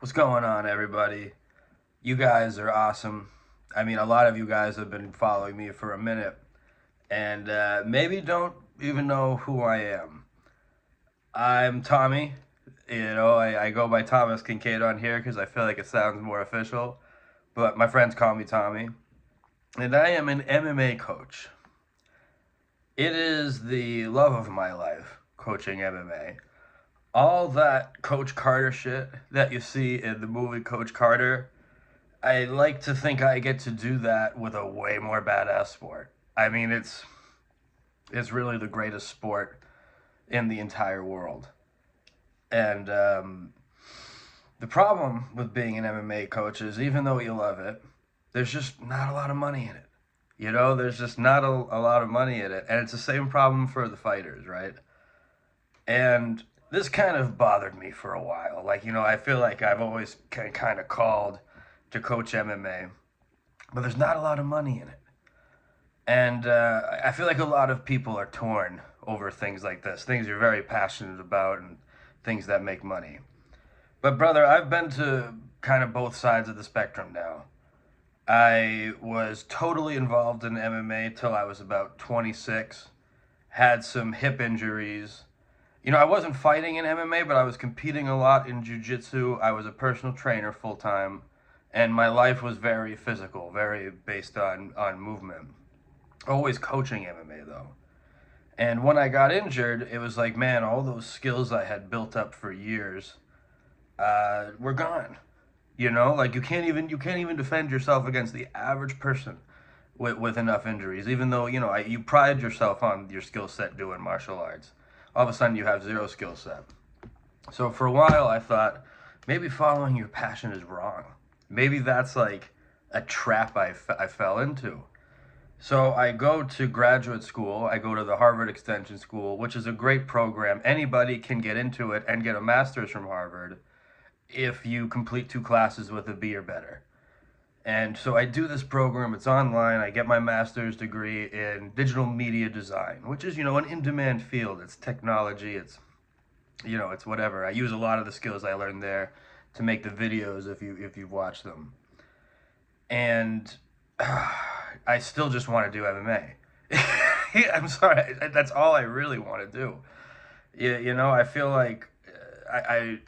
What's going on, everybody? You guys are awesome. I mean, a lot of you guys have been following me for a minute and maybe don't even know who I am. I'm Tommy. I go by Thomas Kincaid on here because I feel like it sounds more official, but my friends call me Tommy. And I am an MMA coach. It is the love of my life, coaching MMA. All that Coach Carter shit that you see in the movie Coach Carter, I like to think I get to do that with a way more badass sport. I mean, it's really the greatest sport in the entire world. And the problem with being an MMA coach is even though you love it, there's just not a lot of money in it. There's just not a lot of money in it. And it's the same problem for the fighters, right? And this kind of bothered me for a while. I feel like I've always kind of called to coach MMA, but there's not a lot of money in it. And I feel like a lot of people are torn over things like this, things you're very passionate about and things that make money. But, brother, I've been to kind of both sides of the spectrum now. I was totally involved in MMA till I was about 26, had some hip injuries. I wasn't fighting in MMA, but I was competing a lot in jiu-jitsu. I was a personal trainer full time, and my life was very physical, very based on movement. Always coaching MMA though. And when I got injured, it was like, man, all those skills I had built up for years were gone. Like you can't even defend yourself against the average person with enough injuries. Even though you pride yourself on your skill set doing martial arts, all of a sudden you have zero skill set. So for a while, I thought maybe following your passion is wrong. Maybe that's like a trap I fell into. So I go to graduate school. I go to the Harvard Extension School, which is a great program. Anybody can get into it and get a master's from Harvard if you complete 2 classes with a B or better. And so I do this program. It's online. I get my master's degree in digital media design, which is, an in-demand field. It's technology. It's whatever. I use a lot of the skills I learned there to make the videos if you've watched them. And I still just want to do MMA. I'm sorry. That's all I really want to do. I feel like I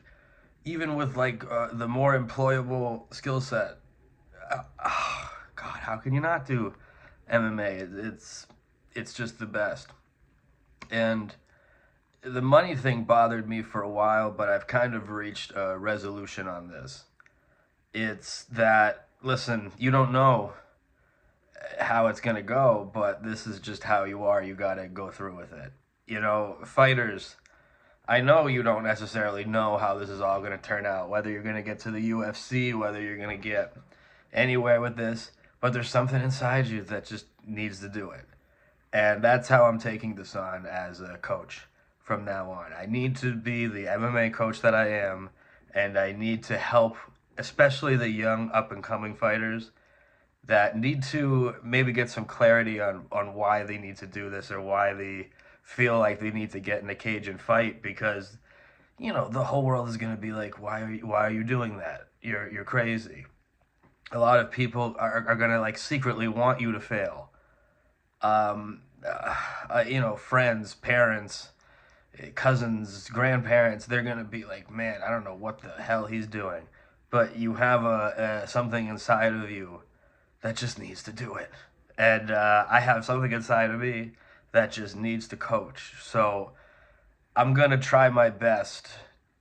even with like the more employable skill set. God, how can you not do MMA? It's just the best. And the money thing bothered me for a while, but I've kind of reached a resolution on this. It's that, listen, you don't know how it's going to go, but this is just how you are. You got to go through with it. Fighters, I know you don't necessarily know how this is all going to turn out, whether you're going to get to the UFC, whether you're going to get anywhere with this, but there's something inside you that just needs to do it. And that's how I'm taking this on as a coach from now on. I need to be the MMA coach that I am, and I need to help, especially the young up and coming fighters that need to maybe get some clarity on why they need to do this or why they feel like they need to get in a cage and fight because the whole world is going to be like, why are you doing that? You're crazy. A lot of people are going to like secretly want you to fail. Friends, parents, cousins, grandparents, they're going to be like, man, I don't know what the hell he's doing. But you have something inside of you that just needs to do it. And I have something inside of me that just needs to coach. So I'm going to try my best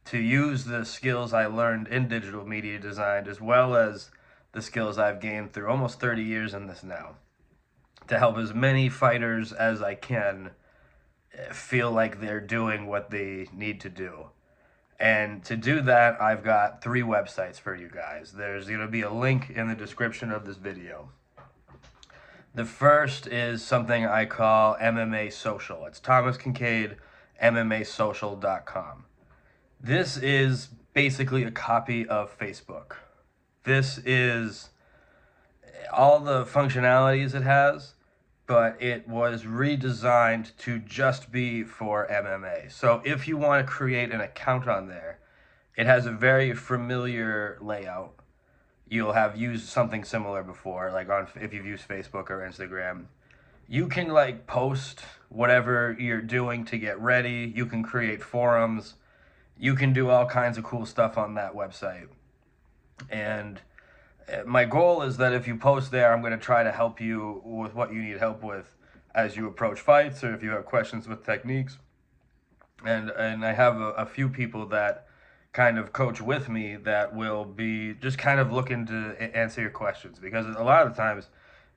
to use the skills I learned in digital media design as well as the skills I've gained through almost 30 years in this now to help as many fighters as I can feel like they're doing what they need to do. And to do that, I've got 3 websites for you guys. There's going to be a link in the description of this video. The first is something I call MMA Social. It's Thomas Kincaid, MMAsocial.com. This is basically a copy of Facebook. This is all the functionalities it has, but it was redesigned to just be for MMA. So if you want to create an account on there, It has a very familiar layout. You'll have used something similar before, like on if you've used Facebook or Instagram. You can like post whatever you're doing to get ready. You can create forums. You can do all kinds of cool stuff on that website. And my goal is that if you post there, I'm going to try to help you with what you need help with as you approach fights or if you have questions with techniques. And I have a few people that kind of coach with me that will be just kind of looking to answer your questions, because a lot of the times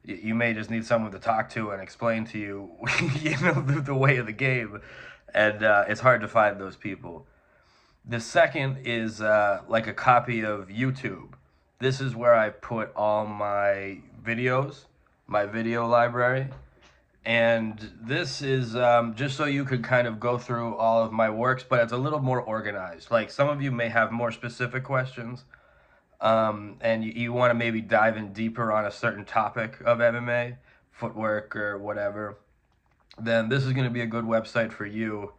you may just need someone to talk to and explain to you, the way of the game, and it's hard to find those people. The second is like a copy of YouTube. This is where I put all my videos, my video library. And this is just so you could kind of go through all of my works, but it's a little more organized. Like some of you may have more specific questions, and you want to maybe dive in deeper on a certain topic of MMA, footwork or whatever. Then this is going to be a good website for you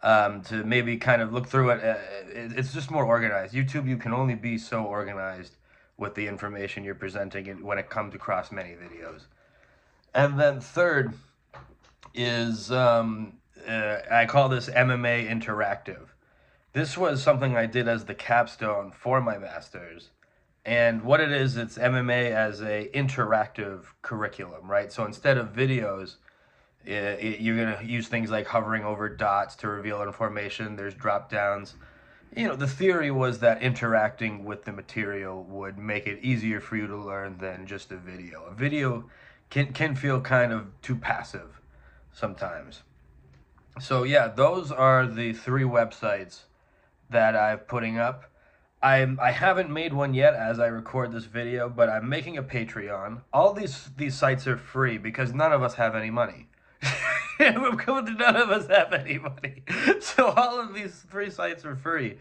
to maybe kind of look through it. It's just more organized. YouTube, you can only be so organized with the information you're presenting when it comes across many videos. And then third is I call this MMA Interactive. This was something I did as the capstone for my master's. And what it is, it's MMA as a interactive curriculum, right? So instead of videos, you're going to use things like hovering over dots to reveal information. There's drop downs. The theory was that interacting with the material would make it easier for you to learn than just a video. A video can feel kind of too passive sometimes. So yeah, those are the 3 websites that I'm putting up. I haven't made one yet as I record this video, but I'm making a Patreon. All these sites are free because none of us have any money. None of us have any money. So all of these 3 sites are free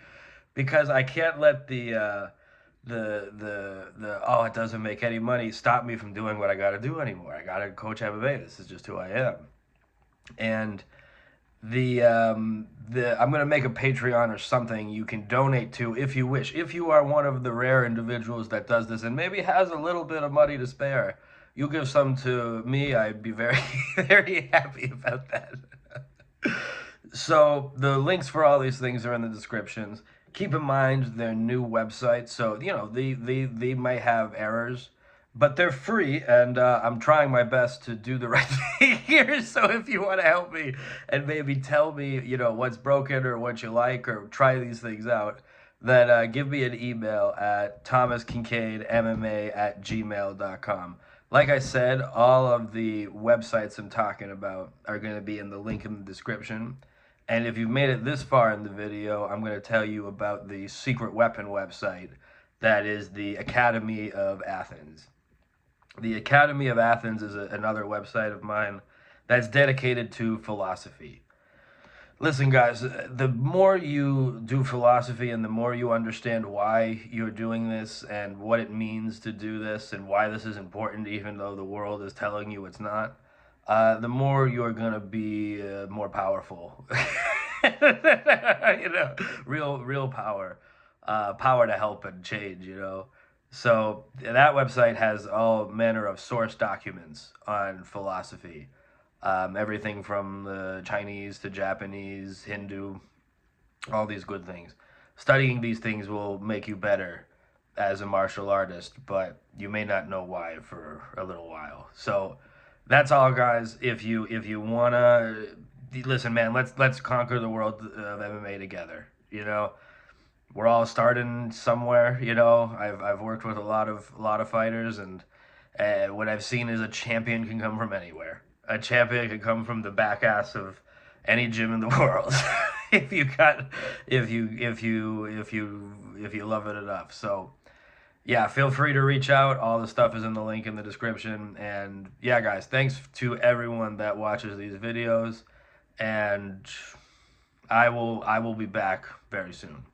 because I can't let the oh, it doesn't make any money stop me from doing what I got to do anymore. I got to coach MMA. This is just who I am. And I'm gonna make a Patreon or something you can donate to if you wish. If you are one of the rare individuals that does this and maybe has a little bit of money to spare, you give some to me. I'd be very very happy about that. So the links for all these things are in the descriptions. Keep in mind they're new websites, so they might have errors, but they're free, and I'm trying my best to do the right thing here. So if you want to help me and maybe tell me, what's broken or what you like, or try these things out, then give me an email at thomaskincaidmma@gmail.com. Like I said, all of the websites I'm talking about are going to be in the link in the description. And if you've made it this far in the video, I'm going to tell you about the secret weapon website that is the Academy of Athens. The Academy of Athens is another website of mine that's dedicated to philosophy. Listen, guys, the more you do philosophy and the more you understand why you're doing this and what it means to do this and why this is important, even though the world is telling you it's not, the more you're going to be more powerful. Real power. Power to help and change. So that website has all manner of source documents on philosophy. Everything from the Chinese to Japanese, Hindu, all these good things. Studying these things will make you better as a martial artist, but you may not know why for a little while. So that's all, guys. If you wanna listen, man, let's conquer the world of MMA together. We're all starting somewhere. I've worked with a lot of fighters, and what I've seen is a champion can come from anywhere. A champion can come from the back ass of any gym in the world if you love it enough. So yeah, feel free to reach out. All the stuff is in the link in the description. And yeah, guys, thanks to everyone that watches these videos, and I will be back very soon.